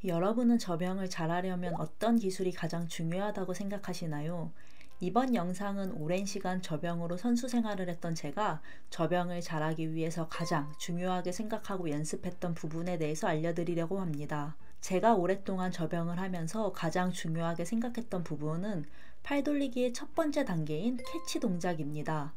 여러분은 저병을 잘하려면 어떤 기술이 가장 중요하다고 생각하시나요? 이번 영상은 오랜 시간 저병으로 선수 생활을 했던 제가 저병을 잘하기 위해서 가장 중요하게 생각하고 연습했던 부분에 대해서 알려드리려고 합니다. 제가 오랫동안 저병을 하면서 가장 중요하게 생각했던 부분은 팔 돌리기의 첫 번째 단계인 캐치 동작입니다.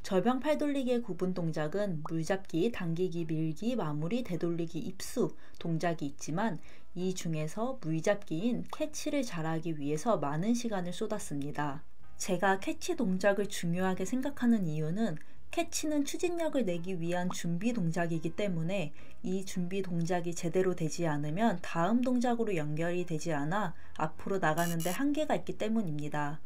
저병 팔돌리기의 구분 동작은 물잡기, 당기기, 밀기, 마무리, 되돌리기, 입수 동작이 있지만 이 중에서 물잡기인 캐치를 잘하기 위해서 많은 시간을 쏟았습니다. 제가 캐치 동작을 중요하게 생각하는 이유는 캐치는 추진력을 내기 위한 준비 동작이기 때문에 이 준비 동작이 제대로 되지 않으면 다음 동작으로 연결이 되지 않아 앞으로 나가는데 한계가 있기 때문입니다.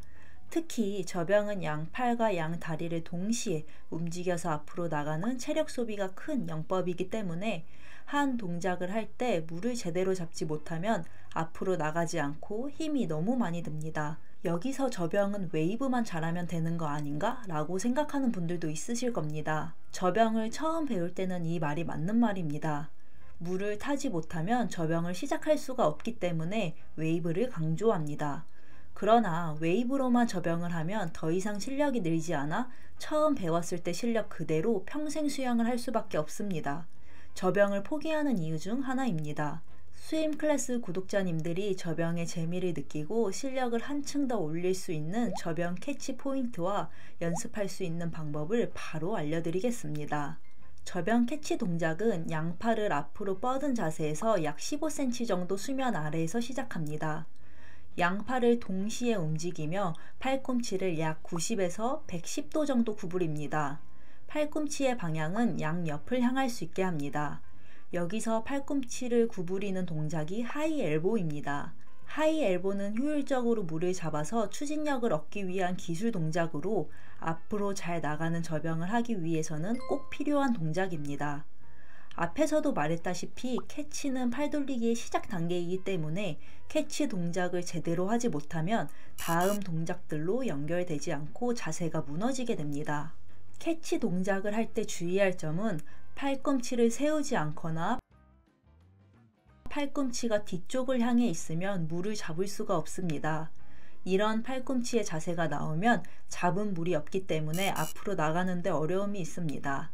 특히 저병은 양팔과 양다리를 동시에 움직여서 앞으로 나가는 체력 소비가 큰 영법이기 때문에 한 동작을 할 때 물을 제대로 잡지 못하면 앞으로 나가지 않고 힘이 너무 많이 듭니다. 여기서 저병은 웨이브만 잘하면 되는 거 아닌가? 라고 생각하는 분들도 있으실 겁니다. 저병을 처음 배울 때는 이 말이 맞는 말입니다. 물을 타지 못하면 저병을 시작할 수가 없기 때문에 웨이브를 강조합니다. 그러나 웨이브로만 저병을 하면 더 이상 실력이 늘지 않아 처음 배웠을 때 실력 그대로 평생 수영을 할 수밖에 없습니다. 저병을 포기하는 이유 중 하나입니다. 스임 클래스 구독자님들이 저병의 재미를 느끼고 실력을 한층 더 올릴 수 있는 저병 캐치 포인트와 연습할 수 있는 방법을 바로 알려드리겠습니다. 저병 캐치 동작은 양팔을 앞으로 뻗은 자세에서 약 15cm 정도 수면 아래에서 시작합니다. 양팔을 동시에 움직이며 팔꿈치를 약 90에서 110도 정도 구부립니다. 팔꿈치의 방향은 양옆을 향할 수 있게 합니다. 여기서 팔꿈치를 구부리는 동작이 하이 엘보입니다. 하이 엘보는 효율적으로 물을 잡아서 추진력을 얻기 위한 기술 동작으로 앞으로 잘 나가는 저병을 하기 위해서는 꼭 필요한 동작입니다. 앞에서도 말했다시피 캐치는 팔돌리기의 시작 단계이기 때문에 캐치 동작을 제대로 하지 못하면 다음 동작들로 연결되지 않고 자세가 무너지게 됩니다. 캐치 동작을 할 때 주의할 점은 팔꿈치를 세우지 않거나 팔꿈치가 뒤쪽을 향해 있으면 물을 잡을 수가 없습니다. 이런 팔꿈치의 자세가 나오면 잡은 물이 없기 때문에 앞으로 나가는데 어려움이 있습니다.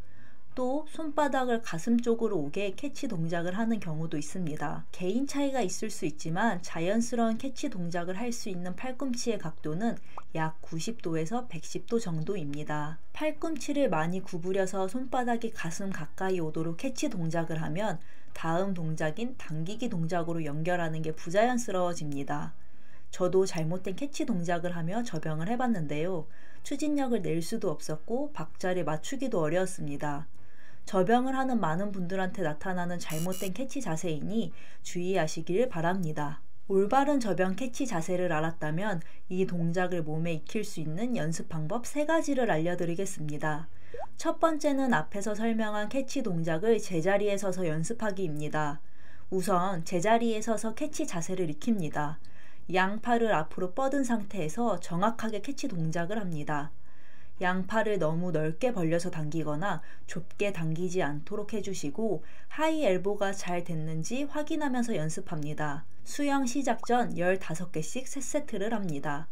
또 손바닥을 가슴 쪽으로 오게 캐치 동작을 하는 경우도 있습니다. 개인 차이가 있을 수 있지만 자연스러운 캐치 동작을 할 수 있는 팔꿈치의 각도는 약 90도에서 110도 정도입니다. 팔꿈치를 많이 구부려서 손바닥이 가슴 가까이 오도록 캐치 동작을 하면 다음 동작인 당기기 동작으로 연결하는 게 부자연스러워집니다. 저도 잘못된 캐치 동작을 하며 저병을 해봤는데요. 추진력을 낼 수도 없었고 박자를 맞추기도 어려웠습니다. 저병을 하는 많은 분들한테 나타나는 잘못된 캐치 자세이니 주의하시길 바랍니다. 올바른 저병 캐치 자세를 알았다면 이 동작을 몸에 익힐 수 있는 연습 방법 3가지를 알려드리겠습니다. 첫 번째는 앞에서 설명한 캐치 동작을 제자리에 서서 연습하기입니다. 우선 제자리에 서서 캐치 자세를 익힙니다. 양팔을 앞으로 뻗은 상태에서 정확하게 캐치 동작을 합니다. 양팔을 너무 넓게 벌려서 당기거나 좁게 당기지 않도록 해주시고 하이 엘보가 잘 됐는지 확인하면서 연습합니다. 수영 시작 전 15개씩 3세트를 합니다.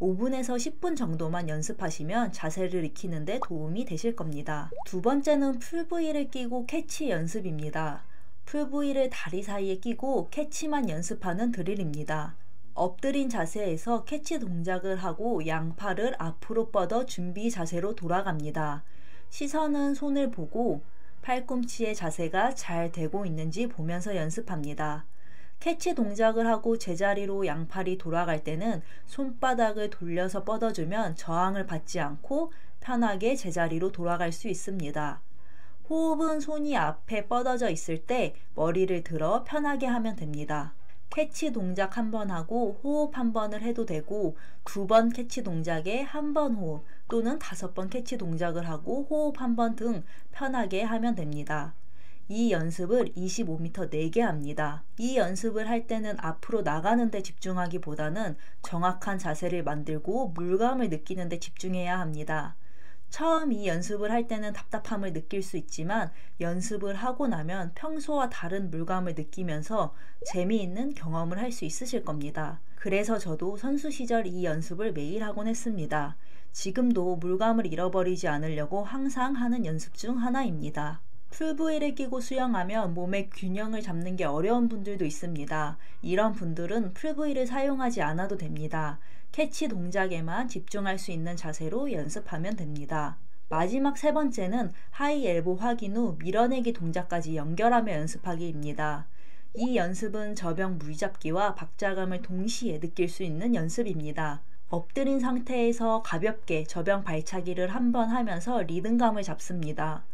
5분에서 10분 정도만 연습하시면 자세를 익히는데 도움이 되실 겁니다. 두 번째는 풀브이를 끼고 캐치 연습입니다. 풀브이를 다리 사이에 끼고 캐치만 연습하는 드릴입니다. 엎드린 자세에서 캐치 동작을 하고 양팔을 앞으로 뻗어 준비 자세로 돌아갑니다. 시선은 손을 보고 팔꿈치의 자세가 잘 되고 있는지 보면서 연습합니다. 캐치 동작을 하고 제자리로 양팔이 돌아갈 때는 손바닥을 돌려서 뻗어주면 저항을 받지 않고 편하게 제자리로 돌아갈 수 있습니다. 호흡은 손이 앞에 뻗어져 있을 때 머리를 들어 편하게 하면 됩니다. 캐치 동작 1번 하고 호흡 1번을 해도 되고 2번 캐치 동작에 1번 호흡 또는 5번 캐치 동작을 하고 호흡 1번 등 편하게 하면 됩니다. 이 연습을 25m 4개 합니다. 이 연습을 할 때는 앞으로 나가는 데 집중하기보다는 정확한 자세를 만들고 물감을 느끼는 데 집중해야 합니다. 처음 이 연습을 할 때는 답답함을 느낄 수 있지만 연습을 하고 나면 평소와 다른 물감을 느끼면서 재미있는 경험을 할 수 있으실 겁니다. 그래서 저도 선수 시절 이 연습을 매일 하곤 했습니다. 지금도 물감을 잃어버리지 않으려고 항상 하는 연습 중 하나입니다. 풀브이를 끼고 수영하면 몸의 균형을 잡는 게 어려운 분들도 있습니다. 이런 분들은 풀브이를 사용하지 않아도 됩니다. 캐치 동작에만 집중할 수 있는 자세로 연습하면 됩니다. 마지막 세 번째는 하이 엘보 확인 후 밀어내기 동작까지 연결하며 연습하기입니다. 이 연습은 저병 물잡기와 박자감을 동시에 느낄 수 있는 연습입니다. 엎드린 상태에서 가볍게 저병 발차기를 한번 하면서 리듬감을 잡습니다.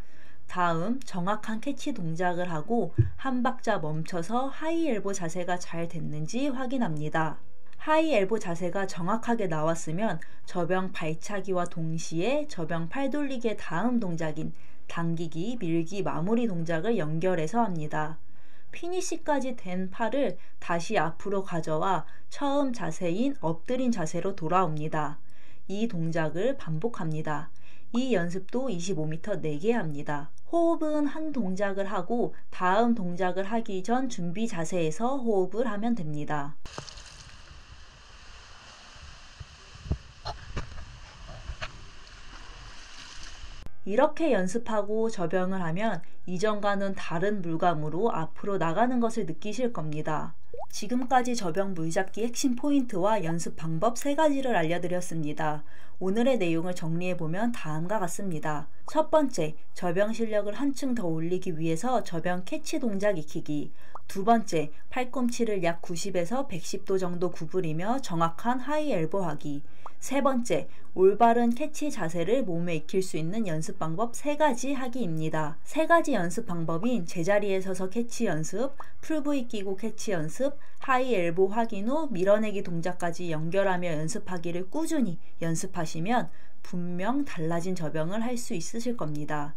다음 정확한 캐치 동작을 하고 한 박자 멈춰서 하이 엘보 자세가 잘 됐는지 확인합니다. 하이 엘보 자세가 정확하게 나왔으면 저병 발차기와 동시에 저병 팔 돌리기의 다음 동작인 당기기, 밀기, 마무리 동작을 연결해서 합니다. 피니시까지 된 팔을 다시 앞으로 가져와 처음 자세인 엎드린 자세로 돌아옵니다. 이 동작을 반복합니다. 이 연습도 25m 4개 합니다. 호흡은 한 동작을 하고 다음 동작을 하기 전 준비 자세에서 호흡을 하면 됩니다. 이렇게 연습하고 저병을 하면 이전과는 다른 물감으로 앞으로 나가는 것을 느끼실 겁니다. 지금까지 저병 물잡기 핵심 포인트와 연습 방법 3가지를 알려드렸습니다. 오늘의 내용을 정리해보면 다음과 같습니다. 첫 번째, 저병 실력을 한층 더 올리기 위해서 저병 캐치 동작 익히기. 두 번째, 팔꿈치를 약 90에서 110도 정도 구부리며 정확한 하이 엘보 하기. 세 번째, 올바른 캐치 자세를 몸에 익힐 수 있는 연습 방법 3가지 하기입니다. 3가지 연습 방법인 제자리에 서서 캐치 연습, 풀브이 끼고 캐치 연습, 하이 엘보 확인 후 밀어내기 동작까지 연결하며 연습하기를 꾸준히 연습하시면 분명 달라진 저병을 할 수 있으실 겁니다.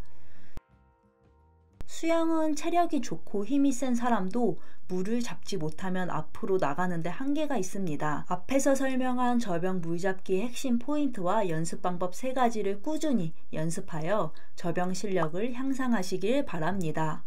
수영은 체력이 좋고 힘이 센 사람도 물을 잡지 못하면 앞으로 나가는데 한계가 있습니다. 앞에서 설명한 저병 물잡기의 핵심 포인트와 연습 방법 3가지를 꾸준히 연습하여 저병 실력을 향상하시길 바랍니다.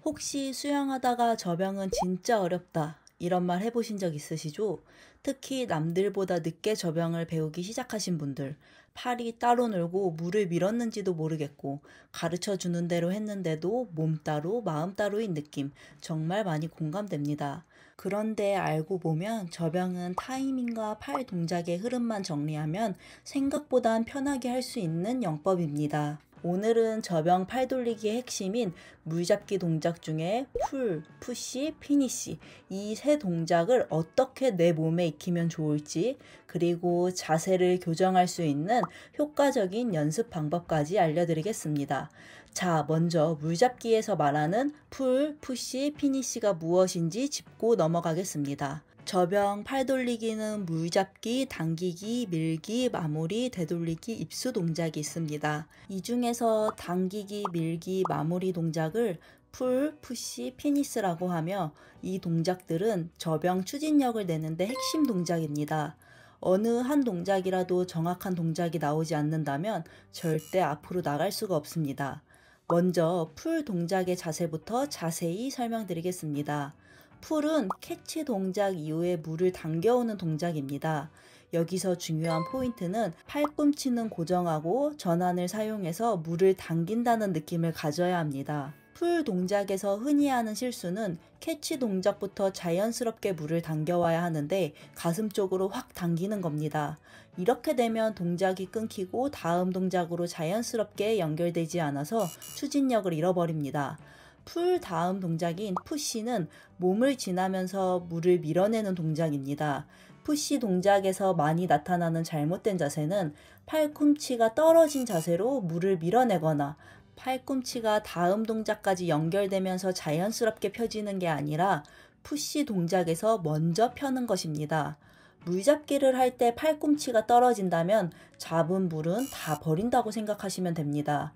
혹시 수영하다가 저병은 진짜 어렵다 이런 말 해보신 적 있으시죠? 특히 남들보다 늦게 저병을 배우기 시작하신 분들, 팔이 따로 놀고 물을 밀었는지도 모르겠고 가르쳐 주는 대로 했는데도 몸 따로 마음 따로인 느낌 정말 많이 공감됩니다. 그런데 알고 보면 저병은 타이밍과 팔 동작의 흐름만 정리하면 생각보단 편하게 할 수 있는 영법입니다. 오늘은 저병 팔 돌리기의 핵심인 물잡기 동작 중에 풀, 푸시, 피니시 이 3 동작을 어떻게 내 몸에 익히면 좋을지 그리고 자세를 교정할 수 있는 효과적인 연습 방법까지 알려드리겠습니다. 자, 먼저 물잡기에서 말하는 풀, 푸시, 피니시가 무엇인지 짚고 넘어가겠습니다. 저병 팔 돌리기는 물잡기, 당기기, 밀기, 마무리, 되돌리기, 입수 동작이 있습니다. 이 중에서 당기기, 밀기, 마무리 동작을 풀, 푸시, 피니스라고 하며 이 동작들은 저병 추진력을 내는데 핵심 동작입니다. 어느 한 동작이라도 정확한 동작이 나오지 않는다면 절대 앞으로 나갈 수가 없습니다. 먼저 풀 동작의 자세부터 자세히 설명드리겠습니다. 풀은 캐치 동작 이후에 물을 당겨오는 동작입니다. 여기서 중요한 포인트는 팔꿈치는 고정하고 전환을 사용해서 물을 당긴다는 느낌을 가져야 합니다. 풀 동작에서 흔히 하는 실수는 캐치 동작부터 자연스럽게 물을 당겨와야 하는데 가슴 쪽으로 확 당기는 겁니다. 이렇게 되면 동작이 끊기고 다음 동작으로 자연스럽게 연결되지 않아서 추진력을 잃어버립니다. 풀 다음 동작인 푸시는 몸을 지나면서 물을 밀어내는 동작입니다. 푸시 동작에서 많이 나타나는 잘못된 자세는 팔꿈치가 떨어진 자세로 물을 밀어내거나 팔꿈치가 다음 동작까지 연결되면서 자연스럽게 펴지는 게 아니라 푸시 동작에서 먼저 펴는 것입니다. 물잡기를 할 때 팔꿈치가 떨어진다면 잡은 물은 다 버린다고 생각하시면 됩니다.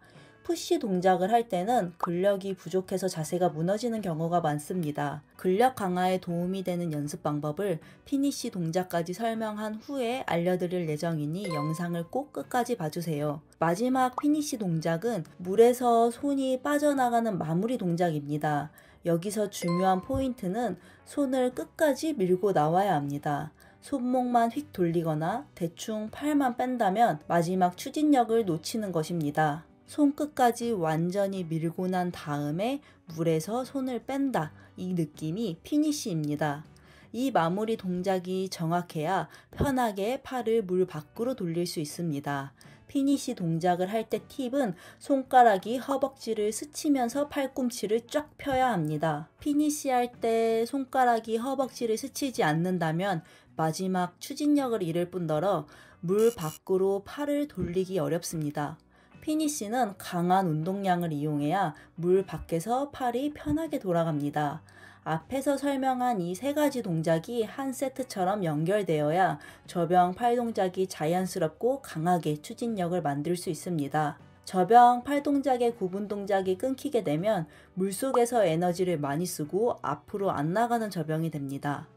푸시 동작을 할 때는 근력이 부족해서 자세가 무너지는 경우가 많습니다. 근력 강화에 도움이 되는 연습 방법을 피니시 동작까지 설명한 후에 알려드릴 예정이니 영상을 꼭 끝까지 봐주세요. 마지막 피니시 동작은 물에서 손이 빠져나가는 마무리 동작입니다. 여기서 중요한 포인트는 손을 끝까지 밀고 나와야 합니다. 손목만 휙 돌리거나 대충 팔만 뺀다면 마지막 추진력을 놓치는 것입니다. 손끝까지 완전히 밀고 난 다음에 물에서 손을 뺀다. 이 느낌이 피니시입니다. 이 마무리 동작이 정확해야 편하게 팔을 물 밖으로 돌릴 수 있습니다. 피니시 동작을 할 때 팁은 손가락이 허벅지를 스치면서 팔꿈치를 쫙 펴야 합니다. 피니시 할 때 손가락이 허벅지를 스치지 않는다면 마지막 추진력을 잃을 뿐더러 물 밖으로 팔을 돌리기 어렵습니다. 피니시는 강한 운동량을 이용해야 물 밖에서 팔이 편하게 돌아갑니다. 앞에서 설명한 이 세 가지 동작이 한 세트처럼 연결되어야 저병 팔 동작이 자연스럽고 강하게 추진력을 만들 수 있습니다. 저병 팔 동작의 구분 동작이 끊기게 되면 물속에서 에너지를 많이 쓰고 앞으로 안 나가는 저병이 됩니다.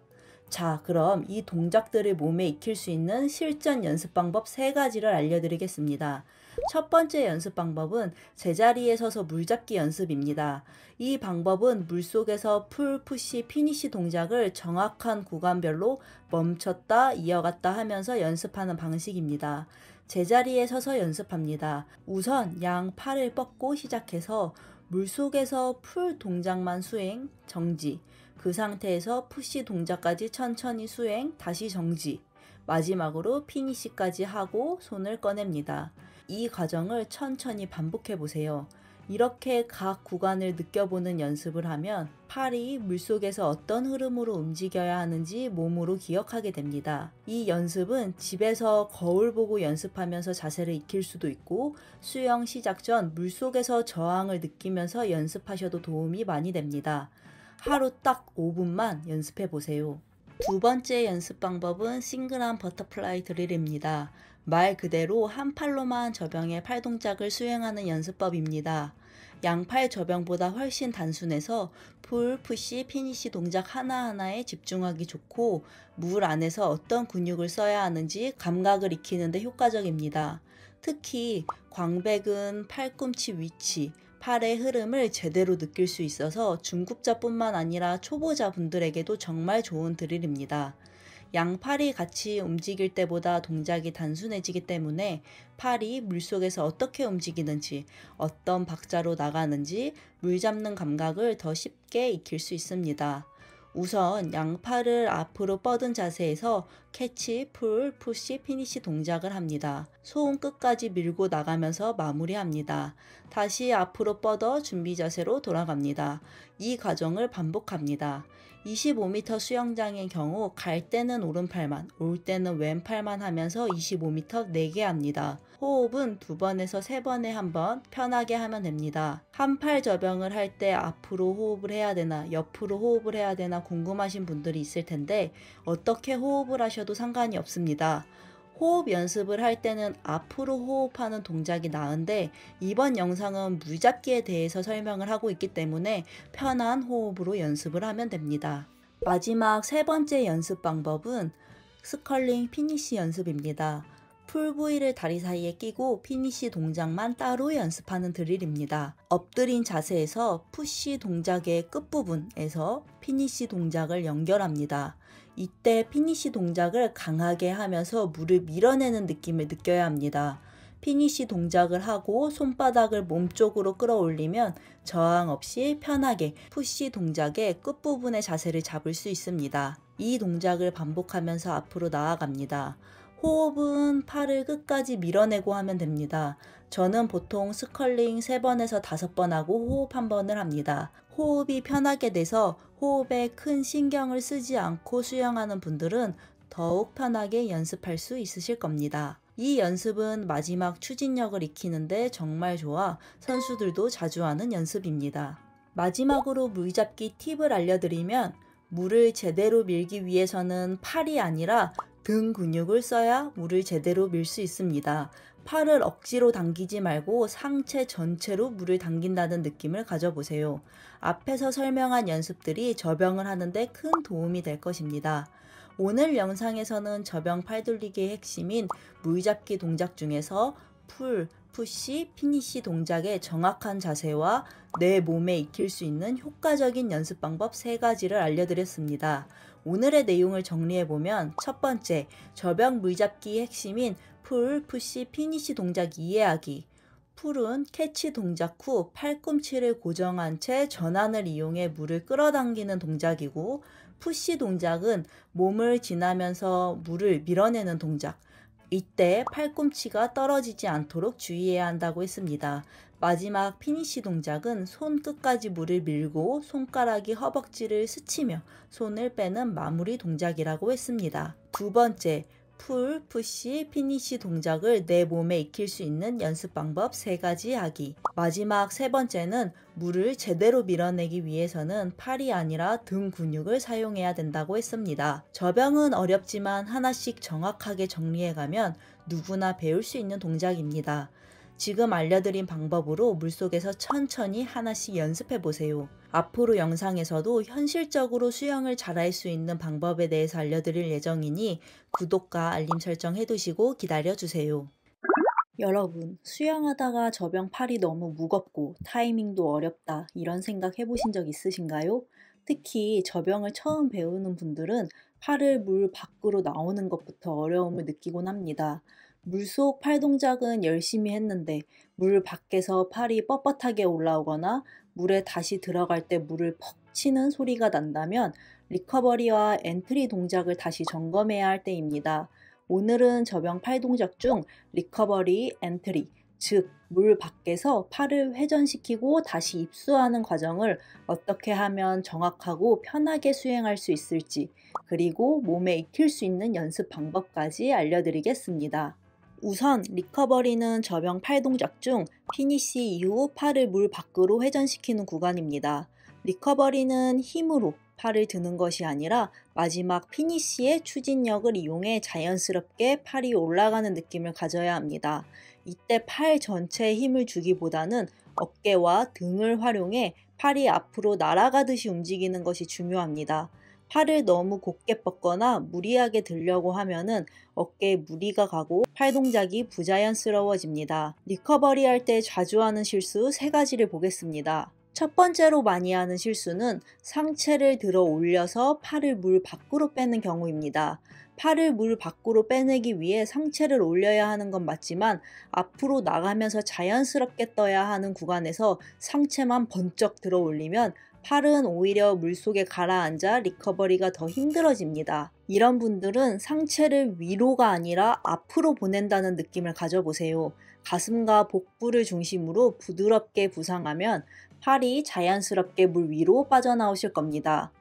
자, 그럼 이 동작들을 몸에 익힐 수 있는 실전 연습 방법 3가지를 알려드리겠습니다. 첫 번째 연습 방법은 제자리에 서서 물잡기 연습입니다. 이 방법은 물속에서 풀, 푸시, 피니시 동작을 정확한 구간별로 멈췄다, 이어갔다 하면서 연습하는 방식입니다. 제자리에 서서 연습합니다. 우선 양 팔을 뻗고 시작해서 물속에서 풀 동작만 수행, 정지. 그 상태에서 푸시 동작까지 천천히 수행, 다시 정지. 마지막으로 피니시까지 하고 손을 꺼냅니다. 이 과정을 천천히 반복해 보세요. 이렇게 각 구간을 느껴보는 연습을 하면 팔이 물속에서 어떤 흐름으로 움직여야 하는지 몸으로 기억하게 됩니다. 이 연습은 집에서 거울 보고 연습하면서 자세를 익힐 수도 있고 수영 시작 전 물속에서 저항을 느끼면서 연습하셔도 도움이 많이 됩니다. 하루 딱 5분만 연습해 보세요. 두 번째 연습 방법은 싱글한 버터플라이 드릴입니다. 말 그대로 한 팔로만 저병의 팔 동작을 수행하는 연습법입니다. 양팔 저병보다 훨씬 단순해서 풀, 푸시, 피니시 동작 하나하나에 집중하기 좋고 물 안에서 어떤 근육을 써야 하는지 감각을 익히는 데 효과적입니다. 특히 광배근, 팔꿈치 위치, 팔의 흐름을 제대로 느낄 수 있어서 중급자뿐만 아니라 초보자분들에게도 정말 좋은 드릴입니다. 양팔이 같이 움직일 때보다 동작이 단순해지기 때문에 팔이 물속에서 어떻게 움직이는지, 어떤 박자로 나가는지 물 잡는 감각을 더 쉽게 익힐 수 있습니다. 우선 양팔을 앞으로 뻗은 자세에서 캐치, 풀, 푸시, 피니시 동작을 합니다. 손 끝까지 밀고 나가면서 마무리합니다. 다시 앞으로 뻗어 준비 자세로 돌아갑니다. 이 과정을 반복합니다. 25m 수영장의 경우 갈 때는 오른팔만, 올 때는 왼팔만 하면서 25m 4개 합니다. 호흡은 2번에서 3번에 1번 편하게 하면 됩니다. 한 팔 저병을 할 때 앞으로 호흡을 해야 되나 옆으로 호흡을 해야 되나 궁금하신 분들이 있을 텐데 어떻게 호흡을 하셔도 상관이 없습니다. 호흡 연습을 할 때는 앞으로 호흡하는 동작이 나은데 이번 영상은 물잡기에 대해서 설명을 하고 있기 때문에 편한 호흡으로 연습을 하면 됩니다. 마지막 세 번째 연습 방법은 스컬링 피니시 연습입니다. 풀 부위를 다리 사이에 끼고 피니시 동작만 따로 연습하는 드릴입니다. 엎드린 자세에서 푸시 동작의 끝부분에서 피니시 동작을 연결합니다. 이때 피니시 동작을 강하게 하면서 물을 밀어내는 느낌을 느껴야 합니다. 피니시 동작을 하고 손바닥을 몸쪽으로 끌어올리면 저항 없이 편하게 푸시 동작의 끝부분의 자세를 잡을 수 있습니다. 이 동작을 반복하면서 앞으로 나아갑니다. 호흡은 팔을 끝까지 밀어내고 하면 됩니다. 저는 보통 스컬링 3번에서 5번 하고 호흡 1번을 합니다. 호흡이 편하게 돼서 호흡에 큰 신경을 쓰지 않고 수영하는 분들은 더욱 편하게 연습할 수 있으실 겁니다. 이 연습은 마지막 추진력을 익히는데 정말 좋아 선수들도 자주 하는 연습입니다. 마지막으로 물잡기 팁을 알려드리면 물을 제대로 밀기 위해서는 팔이 아니라 등 근육을 써야 물을 제대로 밀 수 있습니다. 팔을 억지로 당기지 말고 상체 전체로 물을 당긴다는 느낌을 가져보세요. 앞에서 설명한 연습들이 저병을 하는데 큰 도움이 될 것입니다. 오늘 영상에서는 저병 팔 돌리기의 핵심인 물잡기 동작 중에서 풀, 푸시, 피니시 동작의 정확한 자세와 내 몸에 익힐 수 있는 효과적인 연습 방법 3가지를 알려드렸습니다. 오늘의 내용을 정리해보면 첫 번째, 저병 물잡기의 핵심인 풀, 푸시, 피니시 동작 이해하기. 풀은 캐치 동작 후 팔꿈치를 고정한 채 전환을 이용해 물을 끌어당기는 동작이고, 푸시 동작은 몸을 지나면서 물을 밀어내는 동작. 이때 팔꿈치가 떨어지지 않도록 주의해야 한다고 했습니다. 마지막 피니시 동작은 손 끝까지 물을 밀고 손가락이 허벅지를 스치며 손을 빼는 마무리 동작이라고 했습니다. 두 번째, 풀, 푸시, 피니시 동작을 내 몸에 익힐 수 있는 연습 방법 3가지 하기. 마지막 3번째는 물을 제대로 밀어내기 위해서는 팔이 아니라 등 근육을 사용해야 된다고 했습니다. 저병은 어렵지만 하나씩 정확하게 정리해가면 누구나 배울 수 있는 동작입니다. 지금 알려드린 방법으로 물속에서 천천히 하나씩 연습해보세요. 앞으로 영상에서도 현실적으로 수영을 잘할 수 있는 방법에 대해서 알려드릴 예정이니 구독과 알림 설정 해두시고 기다려주세요. 여러분, 수영하다가 저병 팔이 너무 무겁고 타이밍도 어렵다 이런 생각 해보신 적 있으신가요? 특히 저병을 처음 배우는 분들은 팔을 물 밖으로 나오는 것부터 어려움을 느끼곤 합니다. 물속 팔 동작은 열심히 했는데 물 밖에서 팔이 뻣뻣하게 올라오거나 물에 다시 들어갈 때 물을 퍽 치는 소리가 난다면 리커버리와 엔트리 동작을 다시 점검해야 할 때입니다. 오늘은 저병 팔 동작 중 리커버리, 엔트리, 즉 물 밖에서 팔을 회전시키고 다시 입수하는 과정을 어떻게 하면 정확하고 편하게 수행할 수 있을지, 그리고 몸에 익힐 수 있는 연습 방법까지 알려드리겠습니다. 우선 리커버리는 저병 팔 동작 중 피니시 이후 팔을 물 밖으로 회전시키는 구간입니다. 리커버리는 힘으로 팔을 드는 것이 아니라 마지막 피니시의 추진력을 이용해 자연스럽게 팔이 올라가는 느낌을 가져야 합니다. 이때 팔 전체에 힘을 주기보다는 어깨와 등을 활용해 팔이 앞으로 날아가듯이 움직이는 것이 중요합니다. 팔을 너무 곧게 뻗거나 무리하게 들려고 하면은 어깨에 무리가 가고 팔 동작이 부자연스러워집니다. 리커버리 할 때 자주 하는 실수 3가지를 보겠습니다. 첫 번째로 많이 하는 실수는 상체를 들어 올려서 팔을 물 밖으로 빼는 경우입니다. 팔을 물 밖으로 빼내기 위해 상체를 올려야 하는 건 맞지만 앞으로 나가면서 자연스럽게 떠야 하는 구간에서 상체만 번쩍 들어 올리면 팔은 오히려 물속에 가라앉아 리커버리가 더 힘들어집니다. 이런 분들은 상체를 위로가 아니라 앞으로 보낸다는 느낌을 가져보세요. 가슴과 복부를 중심으로 부드럽게 부상하면 팔이 자연스럽게 물 위로 빠져나오실 겁니다.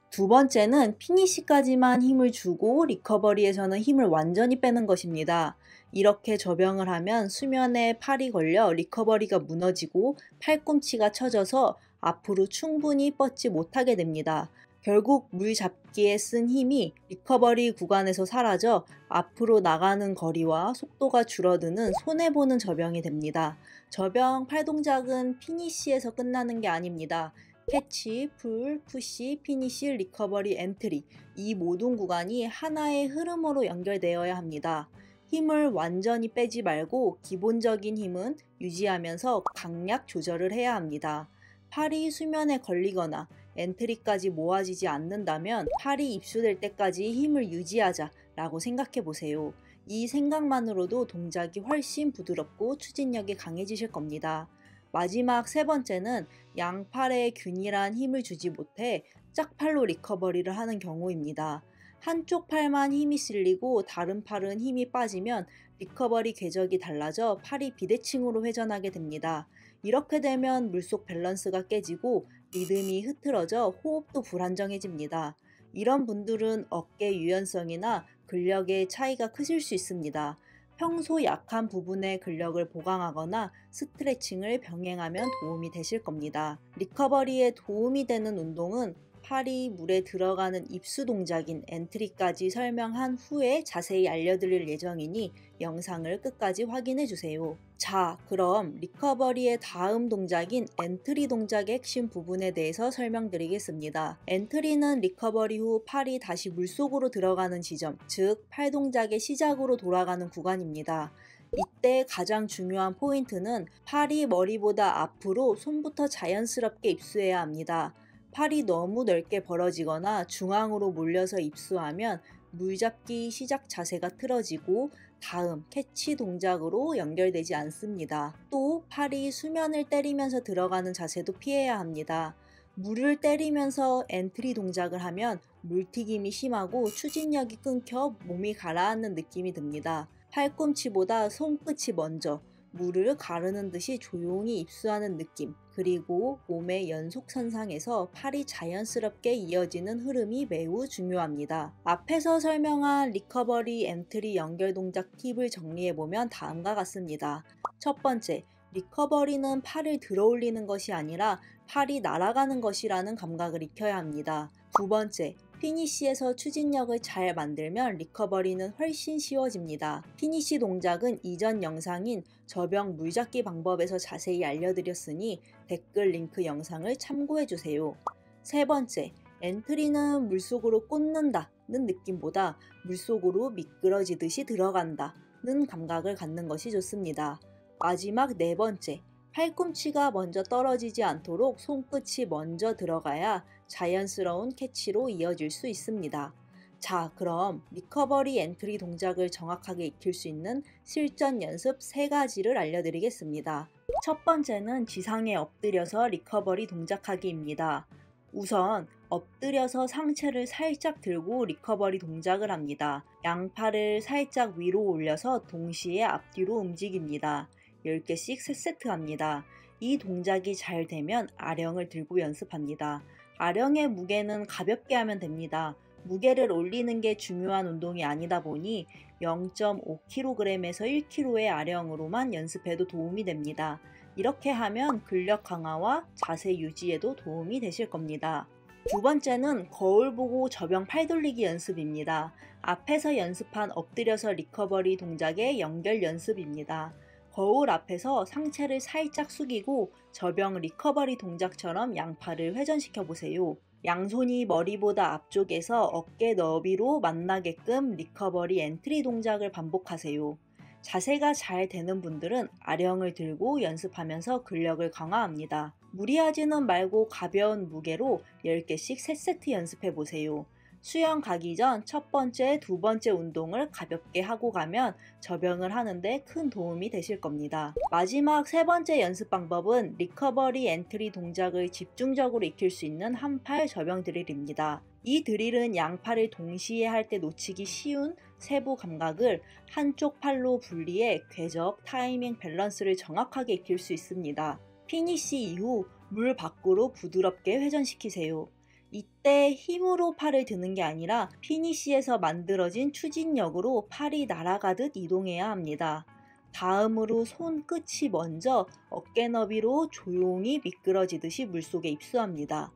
두 번째는 피니시까지만 힘을 주고 리커버리에서는 힘을 완전히 빼는 것입니다. 이렇게 저병을 하면 수면에 팔이 걸려 리커버리가 무너지고 팔꿈치가 처져서 앞으로 충분히 뻗지 못하게 됩니다. 결국 물 잡기에 쓴 힘이 리커버리 구간에서 사라져 앞으로 나가는 거리와 속도가 줄어드는 손해보는 저병이 됩니다. 저병 팔 동작은 피니시에서 끝나는 게 아닙니다. 캐치, 풀, 푸시, 피니시, 리커버리, 엔트리, 이 모든 구간이 하나의 흐름으로 연결되어야 합니다. 힘을 완전히 빼지 말고 기본적인 힘은 유지하면서 강약 조절을 해야 합니다. 팔이 수면에 걸리거나 엔트리까지 모아지지 않는다면 팔이 입수될 때까지 힘을 유지하자 라고 생각해 보세요. 이 생각만으로도 동작이 훨씬 부드럽고 추진력이 강해지실 겁니다. 마지막 3번째는 양팔에 균일한 힘을 주지 못해 짝팔로 리커버리를 하는 경우입니다. 한쪽 팔만 힘이 실리고 다른 팔은 힘이 빠지면 리커버리 궤적이 달라져 팔이 비대칭으로 회전하게 됩니다. 이렇게 되면 물속 밸런스가 깨지고 리듬이 흐트러져 호흡도 불안정해집니다. 이런 분들은 어깨 유연성이나 근력의 차이가 크실 수 있습니다. 평소 약한 부분의 근력을 보강하거나 스트레칭을 병행하면 도움이 되실 겁니다. 리커버리에 도움이 되는 운동은 팔이 물에 들어가는 입수 동작인 엔트리까지 설명한 후에 자세히 알려드릴 예정이니 영상을 끝까지 확인해주세요. 자, 그럼 리커버리의 다음 동작인 엔트리 동작의 핵심 부분에 대해서 설명드리겠습니다. 엔트리는 리커버리 후 팔이 다시 물속으로 들어가는 지점, 즉 팔 동작의 시작으로 돌아가는 구간입니다. 이때 가장 중요한 포인트는 팔이 머리보다 앞으로 손부터 자연스럽게 입수해야 합니다. 팔이 너무 넓게 벌어지거나 중앙으로 몰려서 입수하면 물잡기 시작 자세가 틀어지고 다음 캐치 동작으로 연결되지 않습니다. 또 팔이 수면을 때리면서 들어가는 자세도 피해야 합니다. 물을 때리면서 엔트리 동작을 하면 물튀김이 심하고 추진력이 끊겨 몸이 가라앉는 느낌이 듭니다. 팔꿈치보다 손끝이 먼저 물을 가르는 듯이 조용히 입수하는 느낌, 그리고 몸의 연속선상에서 팔이 자연스럽게 이어지는 흐름이 매우 중요합니다. 앞에서 설명한 리커버리 엔트리 연결 동작 팁을 정리해보면 다음과 같습니다. 첫 번째, 리커버리는 팔을 들어 올리는 것이 아니라 팔이 날아가는 것이라는 감각을 익혀야 합니다. 두 번째, 피니쉬에서 추진력을 잘 만들면 리커버리는 훨씬 쉬워집니다. 피니쉬 동작은 이전 영상인 저병 물잡기 방법에서 자세히 알려드렸으니 댓글 링크 영상을 참고해주세요. 세 번째, 엔트리는 물속으로 꽂는다는 느낌보다 물속으로 미끄러지듯이 들어간다는 감각을 갖는 것이 좋습니다. 마지막 네 번째, 팔꿈치가 먼저 떨어지지 않도록 손끝이 먼저 들어가야 자연스러운 캐치로 이어질 수 있습니다. 자, 그럼 리커버리 엔트리 동작을 정확하게 익힐 수 있는 실전 연습 3가지를 알려드리겠습니다. 첫 번째는 지상에 엎드려서 리커버리 동작하기입니다. 우선 엎드려서 상체를 살짝 들고 리커버리 동작을 합니다. 양팔을 살짝 위로 올려서 동시에 앞뒤로 움직입니다. 10개씩 3세트 합니다. 이 동작이 잘 되면 아령을 들고 연습합니다. 아령의 무게는 가볍게 하면 됩니다. 무게를 올리는 게 중요한 운동이 아니다 보니 0.5kg에서 1kg의 아령으로만 연습해도 도움이 됩니다. 이렇게 하면 근력 강화와 자세 유지에도 도움이 되실 겁니다. 두 번째는 거울 보고 저병 팔 돌리기 연습입니다. 앞에서 연습한 엎드려서 리커버리 동작의 연결 연습입니다. 거울 앞에서 상체를 살짝 숙이고 저병 리커버리 동작처럼 양팔을 회전시켜 보세요. 양손이 머리보다 앞쪽에서 어깨 너비로 만나게끔 리커버리 엔트리 동작을 반복하세요. 자세가 잘 되는 분들은 아령을 들고 연습하면서 근력을 강화합니다. 무리하지는 말고 가벼운 무게로 10개씩 3세트 연습해 보세요. 수영 가기 전 첫 번째, 두 번째 운동을 가볍게 하고 가면 저병을 하는데 큰 도움이 되실 겁니다. 마지막 세 번째 연습 방법은 리커버리 엔트리 동작을 집중적으로 익힐 수 있는 한팔 저병 드릴입니다. 이 드릴은 양팔을 동시에 할 때 놓치기 쉬운 세부 감각을 한쪽 팔로 분리해 궤적, 타이밍, 밸런스를 정확하게 익힐 수 있습니다. 피니쉬 이후 물 밖으로 부드럽게 회전시키세요. 이때 힘으로 팔을 드는 게 아니라 피니쉬에서 만들어진 추진력으로 팔이 날아가듯 이동해야 합니다. 다음으로 손끝이 먼저 어깨 너비로 조용히 미끄러지듯이 물속에 입수합니다.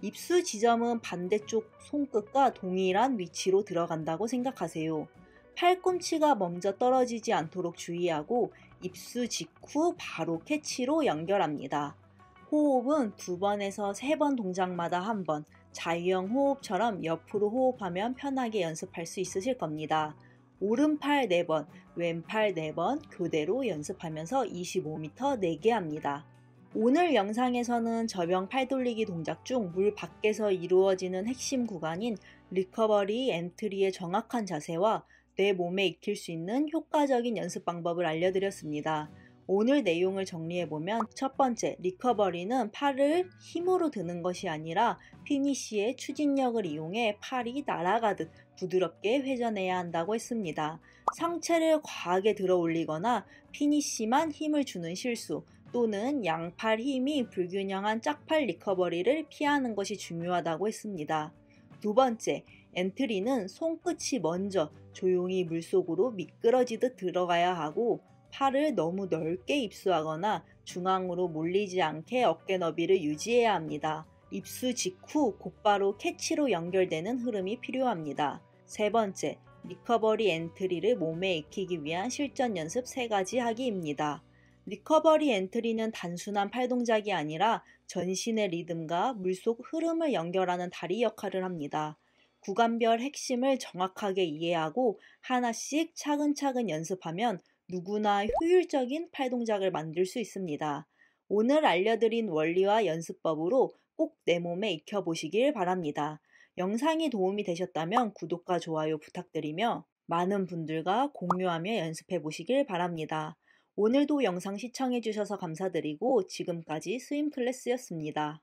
입수 지점은 반대쪽 손끝과 동일한 위치로 들어간다고 생각하세요. 팔꿈치가 먼저 떨어지지 않도록 주의하고 입수 직후 바로 캐치로 연결합니다. 호흡은 2번에서 3번 동작마다 1번, 자유형 호흡처럼 옆으로 호흡하면 편하게 연습할 수 있으실 겁니다. 오른팔 4번, 왼팔 4번 교대로 연습하면서 25m 4개 합니다. 오늘 영상에서는 저병 팔 돌리기 동작 중 물 밖에서 이루어지는 핵심 구간인 리커버리 엔트리의 정확한 자세와 내 몸에 익힐 수 있는 효과적인 연습 방법을 알려드렸습니다. 오늘 내용을 정리해보면 첫 번째, 리커버리는 팔을 힘으로 드는 것이 아니라 피니쉬의 추진력을 이용해 팔이 날아가듯 부드럽게 회전해야 한다고 했습니다. 상체를 과하게 들어 올리거나 피니쉬만 힘을 주는 실수 또는 양팔 힘이 불균형한 짝팔 리커버리를 피하는 것이 중요하다고 했습니다. 두 번째, 엔트리는 손끝이 먼저 조용히 물속으로 미끄러지듯 들어가야 하고 팔을 너무 넓게 입수하거나 중앙으로 몰리지 않게 어깨 너비를 유지해야 합니다. 입수 직후 곧바로 캐치로 연결되는 흐름이 필요합니다. 세 번째, 리커버리 엔트리를 몸에 익히기 위한 실전 연습 3가지 하기입니다. 리커버리 엔트리는 단순한 팔 동작이 아니라 전신의 리듬과 물속 흐름을 연결하는 다리 역할을 합니다. 구간별 핵심을 정확하게 이해하고 하나씩 차근차근 연습하면 누구나 효율적인 팔 동작을 만들 수 있습니다. 오늘 알려드린 원리와 연습법으로 꼭 내 몸에 익혀보시길 바랍니다. 영상이 도움이 되셨다면 구독과 좋아요 부탁드리며 많은 분들과 공유하며 연습해 보시길 바랍니다. 오늘도 영상 시청해 주셔서 감사드리고 지금까지 스윙 클래스였습니다.